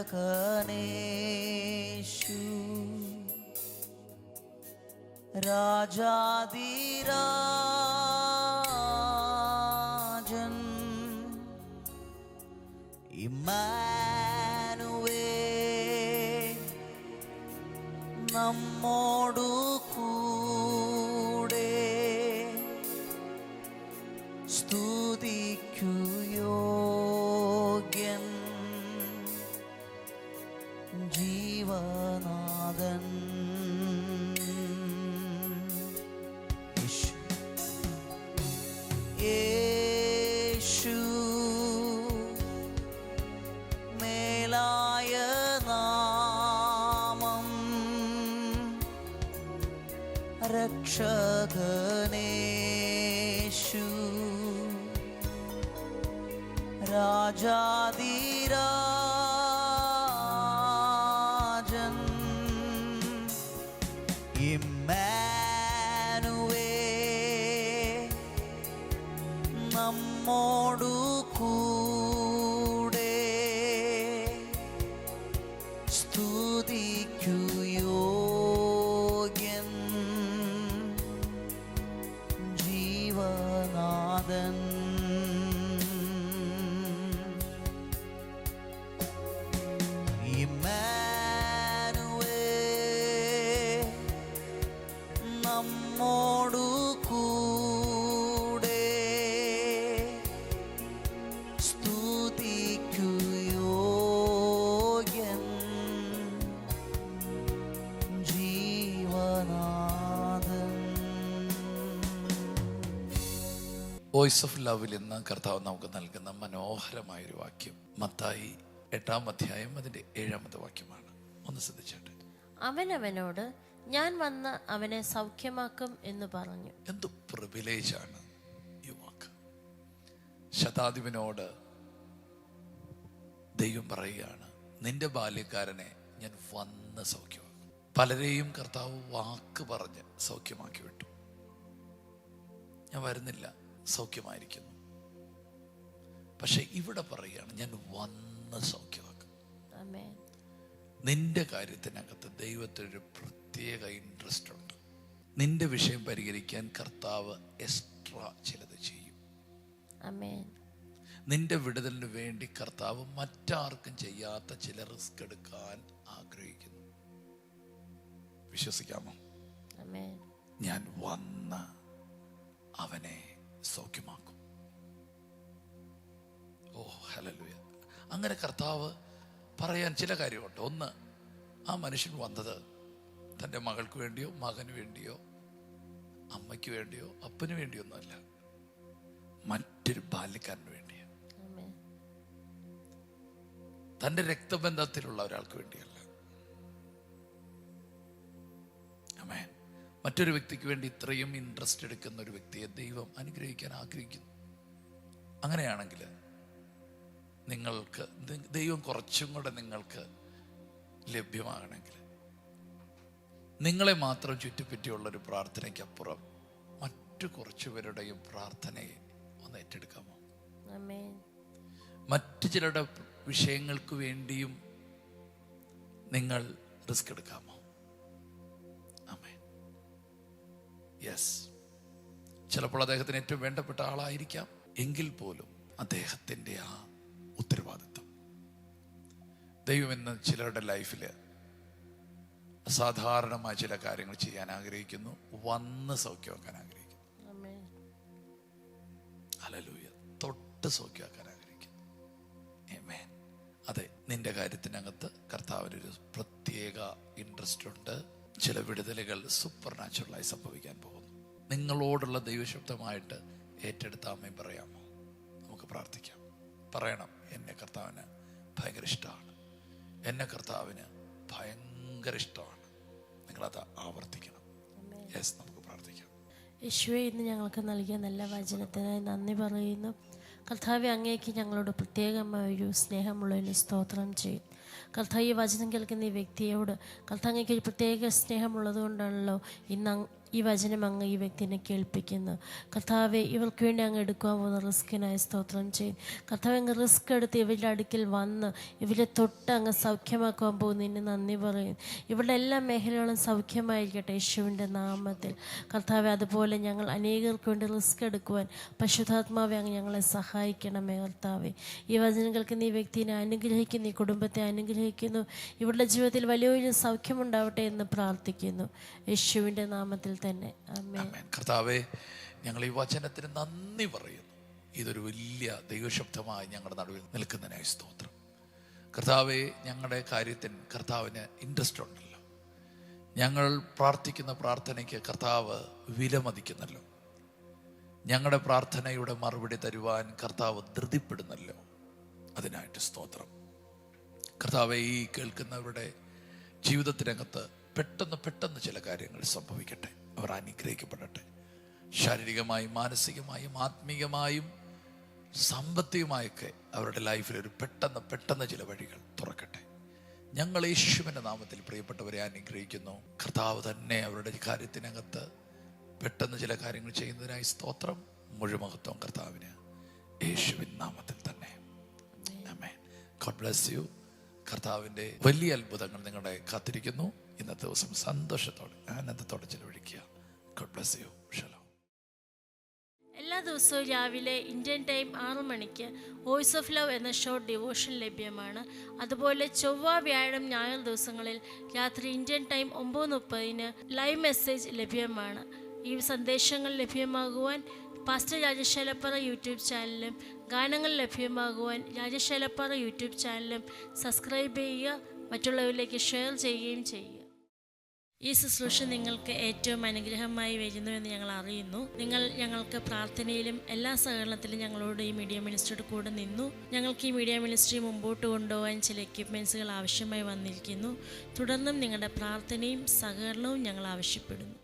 രക്ഷകനേശു രാജാധിരാജൻ Emmanuel നമ്മോടു കൂടെ സ്തുതിക്കു യോഗ്യൻ ജീവനാഥൻ യേശു മേലായ നാമം രക്ഷകനേശു രാജാധിരാജൻ ഇമ്മാനുവേൽ നമ്മോടു കൂടെ സ്തുതിക്കു യോഗ്യൻ ജീവനാഥൻ ഇമ്മാനുവേൽ നമ്മോടു കൂടെ സ്തുതിക്കു യോഗ്യൻ ജീവനാഥൻ. വോയിസ് ഓഫ് ലവിൽ ഇന്ന് കർത്താവ് നമുക്ക് നൽകുന്ന മനോഹരമായൊരു വാക്യം മത്തായി 8-ാം അധ്യായം അതിന്റെ 7-ാമത്തെ വാക്യമാണ്. ഒന്ന് ശ്രദ്ധിച്ചേട്ടെ. അവനവനോട് ഞാൻ വന്ന് അവനെ സൗഖ്യമാക്കും എന്ന് പറഞ്ഞു. എന്ത് പ്രിവിലേജാണ് ഈ വാക്ക്. ശതാധിപനോട് ദൈവം പറയുകയാണ്, നിന്റെ ബാല്യക്കാരനെ ഞാൻ വന്ന് സൗഖ്യമാക്കും. പലരെയും കർത്താവ് വാക്ക് പറഞ്ഞ് സൗഖ്യമാക്കി വിട്ടു. ഞാൻ വരുന്നില്ല, സൗഖ്യമായിരിക്കുന്നു. പക്ഷെ ഇവിടെ പറയുകയാണ്, ഞാൻ വന്ന് സൗഖ്യമാക്കും. നിന്റെ കാര്യത്തിനകത്ത് ദൈവത്തിനൊരു പ്രത്യേക ഇൻട്രസ്റ്റ് ഉണ്ട്. നിന്റെ വിഷയം പരിഹരിക്കാൻ കർത്താവ് എക്സ്ട്രാ ചിലത് ചെയ്യും. നിന്റെ വിടുതലിന് വേണ്ടി കർത്താവ് മറ്റാർക്കും ചെയ്യാത്ത ചില റിസ്ക് എടുക്കാൻ ആഗ്രഹിക്കുന്നു. വിശ്വസിക്കാമോ? ഞാൻ വന്ന് അവനെ സൗഖ്യമാക്കും. ഓ ഹല്ലേലൂയ. അങ്ങനെ കർത്താവ് പറയാൻ ചില കാര്യമുണ്ട്. ഒന്ന്, ആ മനുഷ്യൻ വന്നത് തൻ്റെ മകൾക്ക് വേണ്ടിയോ മകന് വേണ്ടിയോ അമ്മയ്ക്ക് വേണ്ടിയോ അപ്പന് വേണ്ടിയോ ഒന്നുമല്ല, മറ്റൊരു ബാല്യക്കാരന് വേണ്ടിയാണ്. തൻ്റെ രക്തബന്ധത്തിലുള്ള ഒരാൾക്ക് വേണ്ടിയല്ല. ആമേൻ. മറ്റൊരു വ്യക്തിക്ക് വേണ്ടി ഇത്രയും ഇൻട്രസ്റ്റ് എടുക്കുന്ന ഒരു വ്യക്തിയെ ദൈവം അനുഗ്രഹിക്കാൻ ആഗ്രഹിക്കുന്നു. അങ്ങനെയാണെങ്കിൽ നിങ്ങൾക്ക് ദൈവം കുറച്ചും കൂടെ നിങ്ങൾക്ക് ലഭ്യമാകണമെങ്കിൽ നിങ്ങളെ മാത്രം ചുറ്റിപ്പറ്റിയുള്ളൊരു പ്രാർത്ഥനയ്ക്കപ്പുറം മറ്റു കുറച്ചു പേരുടെയും പ്രാർത്ഥനയെ ഒന്ന് ഏറ്റെടുക്കാമോ? മറ്റു ചിലരുടെ വിഷയങ്ങൾക്ക് വേണ്ടിയും നിങ്ങൾ റിസ്ക് എടുക്കാമോ? ആമേൻ. യെസ്. ചിലപ്പോൾ അദ്ദേഹത്തിന് ഏറ്റവും വേണ്ടപ്പെട്ട ആളായിരിക്കാം, എങ്കിൽ പോലും അദ്ദേഹത്തിൻ്റെ ആ ഉത്തരവാദിത്വം ദൈവം ഇന്ന് ചിലരുടെ ലൈഫിൽ അസാധാരണമായ ചില കാര്യങ്ങൾ ചെയ്യാൻ ആഗ്രഹിക്കുന്നു. വന്ന് സൗഖ്യമാക്കാൻ ആഗ്രഹിക്കുന്നു. ഹല്ലേലൂയ. തൊട്ട് സൗഖ്യമാക്കാൻ ആഗ്രഹിക്കുന്നു. ആമേൻ. അതെ, നിന്റെ കാര്യത്തിനകത്ത് കർത്താവിനൊരു പ്രത്യേക ഇൻട്രസ്റ്റ് ഉണ്ട്. ചില വിടുതലുകൾ സൂപ്പർ നാച്ചുറലായി സംഭവിക്കാൻ പോകുന്നു. നിങ്ങളോടുള്ള ദൈവശബ്ദമായിട്ട് ഏറ്റെടുത്ത അമ്മയും പറയാമോ? നമുക്ക് പ്രാർത്ഥിക്കാം. പറയണം, എന്നെ കർത്താവിന് ഭയങ്കര ഇഷ്ടമാണ്, എന്നെ കർത്താവിന് ഭയങ്കര ഇഷ്ടമാണ്. നിങ്ങളത് ആവർത്തിക്കണം. യെസ്, നമുക്ക് പ്രാർത്ഥിക്കാം. യേശുവേ, ഇന്ന് ഞങ്ങൾക്ക് നൽകിയ നല്ല വചനത്തിനായി നന്ദി പറയുന്നു. കർത്താവെ, അങ്ങേക്ക് ഞങ്ങളോട് പ്രത്യേകമായൊരു സ്നേഹമുള്ളതിന് സ്തോത്രം ചെയ്യും. കർത്താവ്, ഈ വചനം കേൾക്കുന്ന ഈ വ്യക്തിയോട് കർത്താവ് അങ്ങേക്ക് ഒരു പ്രത്യേക സ്നേഹമുള്ളത് കൊണ്ടാണല്ലോ ഇന്ന് ഈ വചനം അങ്ങ് ഈ വ്യക്തിനെ കേൾപ്പിക്കുന്നു. കർത്താവെ, ഇവർക്ക് വേണ്ടി അങ്ങ് എടുക്കുവാൻ പോകുന്ന റിസ്കിനായി സ്തോത്രം ചെയ്യും. കർത്താവ്, അങ്ങ് റിസ്ക് എടുത്ത് ഇവരുടെ അടുക്കിൽ വന്ന് ഇവരെ തൊട്ട് അങ്ങ് സൗഖ്യമാക്കുവാൻ പോകുന്നതിന് നന്ദി പറയും. ഇവരുടെ എല്ലാ മേഖലകളും സൗഖ്യമായിരിക്കട്ടെ യേശുവിൻ്റെ നാമത്തിൽ. കർത്താവെ, അതുപോലെ ഞങ്ങൾ അനേകർക്ക് വേണ്ടി റിസ്ക് എടുക്കുവാൻ പരിശുദ്ധാത്മാവെ അങ്ങ് ഞങ്ങളെ സഹായിക്കണമേ. കർത്താവെ, ഈ വചനം കേൾക്കുന്ന ഈ വ്യക്തിനെ അനുഗ്രഹിക്കുന്നു, ഈ കുടുംബത്തെ അനുഗ്രഹിക്കുന്നു. ഇവരുടെ ജീവിതത്തിൽ വലിയൊരു സൗഖ്യമുണ്ടാവട്ടെ എന്ന് പ്രാർത്ഥിക്കുന്നു യേശുവിൻ്റെ നാമത്തിൽ തന്നെ. ആമേൻ. കർത്താവെ, ഞങ്ങൾ ഈ വചനത്തിന് നന്ദി പറയുന്നു. ഇതൊരു വലിയ ദൈവശബ്ദമായി ഞങ്ങളുടെ നടുവിൽ നിൽക്കുന്നതിനായി സ്തോത്രം. കർത്താവെ, ഞങ്ങളുടെ കാര്യത്തിന് കർത്താവിന് ഇൻട്രസ്റ്റ് ഉണ്ടല്ലോ. ഞങ്ങൾ പ്രാർത്ഥിക്കുന്ന പ്രാർത്ഥനയ്ക്ക് കർത്താവ് വിലമതിക്കുന്നല്ലോ. ഞങ്ങളുടെ പ്രാർത്ഥനയുടെ മറുപടി തരുവാൻ കർത്താവ് ധൃതിപ്പെടുന്നല്ലോ. അതിനായിട്ട് സ്തോത്രം. കർത്താവെ, ഈ കേൾക്കുന്നവരുടെ ജീവിതത്തിനകത്ത് പെട്ടെന്ന് ചില കാര്യങ്ങൾ സംഭവിക്കട്ടെ. അവർ അനുഗ്രഹിക്കപ്പെടട്ടെ. ശാരീരികമായും മാനസികമായും ആത്മീയമായും സാമ്പത്തികമായൊക്കെ അവരുടെ ലൈഫിൽ ഒരു പെട്ടെന്ന് ചില വഴികൾ തുറക്കട്ടെ. ഞങ്ങൾ യേശുവിൻ്റെ നാമത്തിൽ പ്രിയപ്പെട്ടവരെ അനുഗ്രഹിക്കുന്നു. കർത്താവ് തന്നെ അവരുടെ കാര്യത്തിനകത്ത് പെട്ടെന്ന് ചില കാര്യങ്ങൾ ചെയ്യുന്നതിനായി സ്തോത്രം. മുഴുമഹത്വം കർത്താവിന്, യേശുവിൻ നാമത്തിൽ തന്നെ. ആമേൻ. God bless you. കർത്താവിൻ്റെ വലിയ അത്ഭുതങ്ങൾ നിങ്ങളെ കാത്തിരിക്കുന്നു. ഇന്നത്തെ ദിവസം സന്തോഷത്തോടെ ആനന്ദത്തോടെ ചിലവഴിക്കുക. God bless you. ഷലോം. എല്ലാ ദിവസവും രാവിലെ ഇന്ത്യൻ ടൈം 6 മണിക്ക് വോയിസ് ഓഫ് ലവ് എന്ന ഷോർട്ട് ഡിവോഷൻ ലഭ്യമാണ്. അതുപോലെ ചൊവ്വ, വ്യാഴം, ഞായർ ദിവസങ്ങളിൽ രാത്രി ഇന്ത്യൻ ടൈം 9:30 ലൈവ് മെസ്സേജ് ലഭ്യമാണ്. ഈ സന്ദേശങ്ങൾ ലഭ്യമാകുവാൻ പാസ്റ്റർ രാജേഷ് ഏലപ്പാറ യൂട്യൂബ് ചാനലും ഗാനങ്ങൾ ലഭ്യമാകുവാൻ രാജേഷ് ഏലപ്പാറ യൂട്യൂബ് ചാനലും സബ്സ്ക്രൈബ് ചെയ്യുക. മറ്റുള്ളവരിലേക്ക് ഷെയർ ചെയ്യുകയും ചെയ്യുക. ഈ ശുശ്രൂഷ നിങ്ങൾക്ക് ഏറ്റവും അനുഗ്രഹമായി വരുന്നുവെന്ന് ഞങ്ങൾ അറിയുന്നു. നിങ്ങൾ ഞങ്ങൾക്ക് പ്രാർത്ഥനയിലും എല്ലാ സഹകരണത്തിലും ഞങ്ങളോട് ഈ മീഡിയ മിനിസ്ട്രിയുടെ കൂടെ നിന്നു. ഞങ്ങൾക്ക് ഈ മീഡിയ മിനിസ്ട്രി മുമ്പോട്ട് കൊണ്ടുപോകാൻ ചില എക്യുപ്മെൻറ്റ്സുകൾ ആവശ്യമായി വന്നിരിക്കുന്നു. തുടർന്നും നിങ്ങളുടെ പ്രാർത്ഥനയും സഹകരണവും ഞങ്ങൾ ആവശ്യപ്പെടുന്നു.